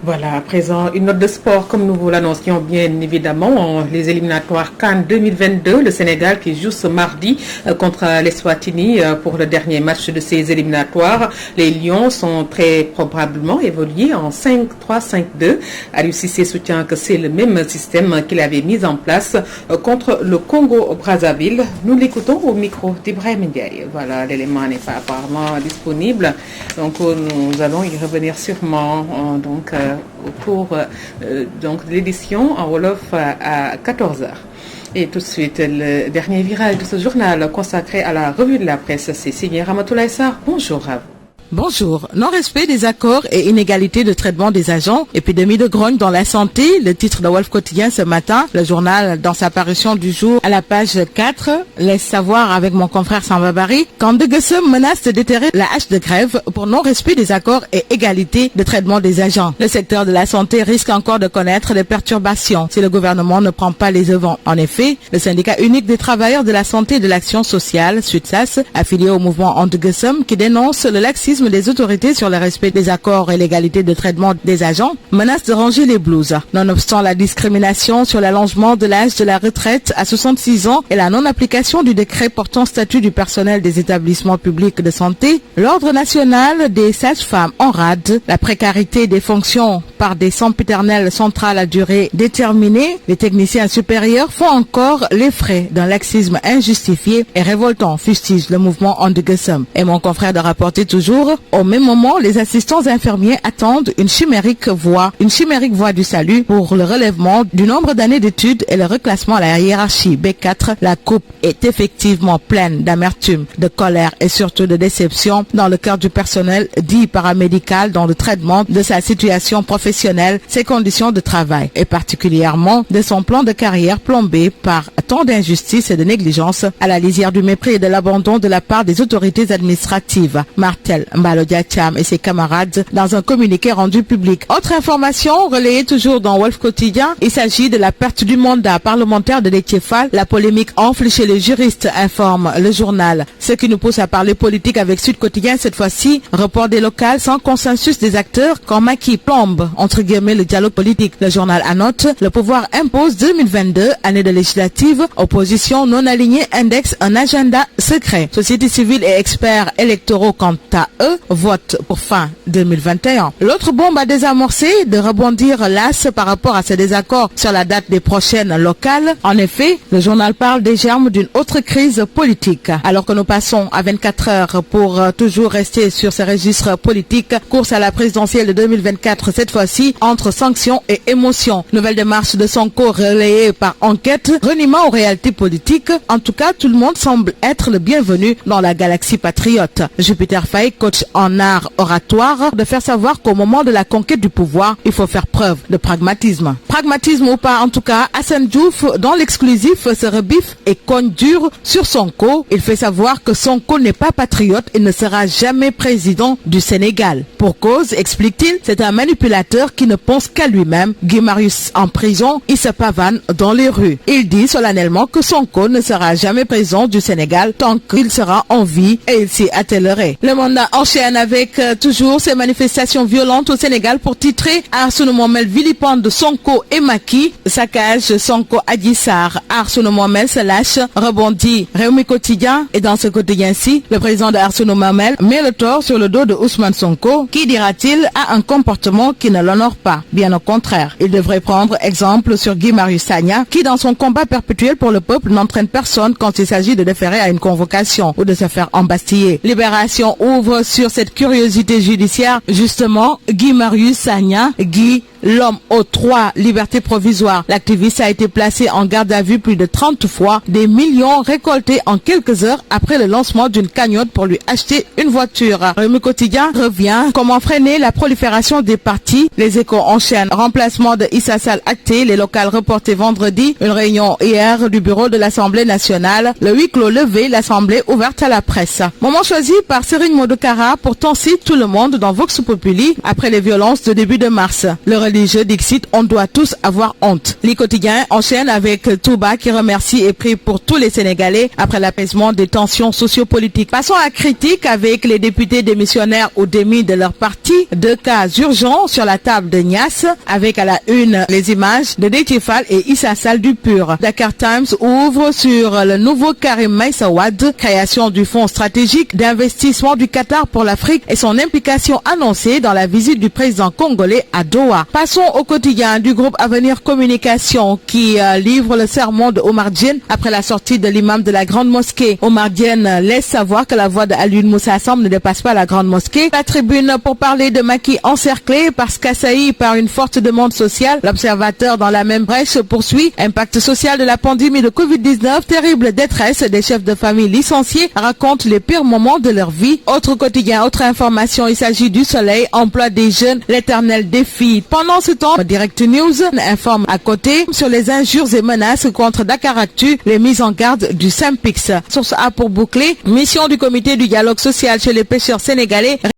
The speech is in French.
Voilà, à présent, une note de sport, comme nous vous l'annoncions bien évidemment, les éliminatoires CAN 2022, le Sénégal qui joue ce mardi contre l'Eswatini pour le dernier match de ces éliminatoires. Les Lions sont très probablement évolués en 5-3-5-2. Aliou Cissé soutient que c'est le même système qu'il avait mis en place contre le Congo-Brazzaville. Nous l'écoutons au micro d'Ibrahim Ndiaye. Voilà, l'élément n'est pas apparemment disponible, donc nous allons y revenir sûrement au cours de l'édition en Wolof à 14h. Et tout de suite, le dernier virage de ce journal consacré à la revue de la presse, c'est signé Ramatoulaye Sarr. Bonjour à vous. Bonjour. Non-respect des accords et inégalité de traitement des agents, épidémie de grogne dans la santé, le titre de Wolf Quotidien ce matin. Le journal, dans sa parution du jour à la page 4, laisse savoir avec mon confrère Samba Bari qu'Andeguessem menace de déterrer la hache de grève pour non-respect des accords et égalité de traitement des agents. Le secteur de la santé risque encore de connaître des perturbations si le gouvernement ne prend pas les devants. En effet, le syndicat unique des travailleurs de la santé et de l'action sociale, SUTSAS, affilié au mouvement Andeguessem, qui dénonce le laxisme des autorités sur le respect des accords et l'égalité de traitement des agents, menace de ranger les blouses. Nonobstant la discrimination sur l'allongement de l'âge de la retraite à 66 ans et la non-application du décret portant statut du personnel des établissements publics de santé, l'Ordre national des sages-femmes en rade, la précarité des fonctions par des sempiternelles centrales à durée déterminée, les techniciens supérieurs font encore les frais d'un laxisme injustifié et révoltant, fustige le mouvement Andeguessem. Et mon confrère de rapporter toujours, au même moment, les assistants infirmiers attendent une chimérique voie du salut pour le relèvement du nombre d'années d'études et le reclassement à la hiérarchie B4. La coupe est effectivement pleine d'amertume, de colère et surtout de déception dans le cœur du personnel dit paramédical dans le traitement de sa situation professionnelle, ses conditions de travail et particulièrement de son plan de carrière plombé par tant d'injustice et de négligence à la lisière du mépris et de l'abandon de la part des autorités administratives. Martel Mbalodia Cham et ses camarades dans un communiqué rendu public. Autre information relayée toujours dans Wolf Quotidien, il s'agit de la perte du mandat parlementaire de Déthié Fall. La polémique enfle chez les juristes, informe le journal. Ce qui nous pousse à parler politique avec Sud Quotidien cette fois-ci, report des locales sans consensus des acteurs quand Macky plombe entre guillemets le dialogue politique. Le journal annote, le pouvoir impose 2022, année de législative, opposition non alignée indexe un agenda secret. Société civile et experts électoraux quant à eux votent pour fin 2021. L'autre bombe à désamorcer, de rebondir las par rapport à ces désaccords sur la date des prochaines locales. En effet, le journal parle des germes d'une autre crise politique. Alors que nous passons à 24 heures pour toujours rester sur ces registres politiques, course à la présidentielle de 2024 cette fois-ci entre sanctions et émotions. Nouvelle démarche de Sonko relayée par enquête, reniement aux réalités politiques. En tout cas, tout le monde semble être le bienvenu dans la galaxie patriote. Jupiter Faye, coach en art oratoire, de faire savoir qu'au moment de la conquête du pouvoir, il faut faire preuve de pragmatisme. Pragmatisme ou pas, en tout cas, Hassan Diouf, dans l'exclusif, se rebiffe et cogne dur sur Sonko. Il fait savoir que Sonko n'est pas patriote et ne sera jamais président du Sénégal. Pour cause, explique-t-il, c'est un manipulateur qui ne pense qu'à lui-même. Guy Marius en prison, il se pavane dans les rues. Il dit solennellement que Sonko ne sera jamais président du Sénégal tant qu'il sera en vie et il s'y attellerait. Le mandat enchaîne avec toujours ces manifestations violentes au Sénégal pour titrer Arsène Mohammed vilipende de Sonko et Macky. Saccage Sonko Adji Sarr. Arsène Mohammed se lâche, rebondit Réumi Quotidien et dans ce quotidien-ci, le président de Arsène Mohammed met le tort sur le dos de Ousmane Sonko qui, dira-t-il, a un comportement qui ne l'honore pas. Bien au contraire, il devrait prendre exemple sur Guy Marius Sagna qui, dans son combat perpétuel pour le peuple, n'entraîne personne quand il s'agit de déférer à une convocation ou de se faire embastiller. Libération ouvre sur cette curiosité judiciaire, justement, Guy Marius Sagna, Guy, l'homme aux 3 libertés provisoires. L'activiste a été placé en garde à vue plus de 30 fois, des millions récoltés en quelques heures après le lancement d'une cagnotte pour lui acheter une voiture. Le quotidien revient. Comment freiner la prolifération des partis? Les Échos enchaînent. Remplacement de Issa Sall acté, les locales reportées vendredi. Une réunion hier du bureau de l'Assemblée nationale. Le huis clos levé, l'Assemblée ouverte à la presse. Moment choisi par Serigne Modou Kara pour tensir tout le monde dans Vox Populi après les violences de début de mars. Le religieux dixit, on doit tous avoir honte. Les quotidiens enchaînent avec Touba qui remercie et prie pour tous les Sénégalais après l'apaisement des tensions sociopolitiques. Passons à critique avec les députés démissionnaires ou démis de leur parti. 2 cas urgents sur la table de Niasse avec à la une les images de Déthié Fall et Issa Sall du PUR. Dakar Times ouvre sur le nouveau Karim Meïssa Wade, création du fonds stratégique d'investissement du Qatar pour l'Afrique et son implication annoncée dans la visite du président congolais à Doha. Passons au quotidien du groupe Avenir Communication qui livre le sermon de Omar Diène après la sortie de l'imam de la Grande Mosquée. Omar Diène laisse savoir que la voix de Alioune Moussa Samb ne dépasse pas la Grande Mosquée. La tribune pour parler de Macky encerclé par qu'assailli par une forte demande sociale. L'observateur dans la même brèche poursuit. Impact social de la pandémie de Covid-19, terrible détresse des chefs de famille licenciés racontent les pires moments de leur vie. Autre quotidien, autre information, il s'agit du Soleil, emploi des jeunes, l'éternel défi. Pendant ce temps, Direct News informe à côté sur les injures et menaces contre Dakaractu, les mises en garde du Synpics. Source A pour boucler, mission du comité du dialogue social chez les pêcheurs sénégalais.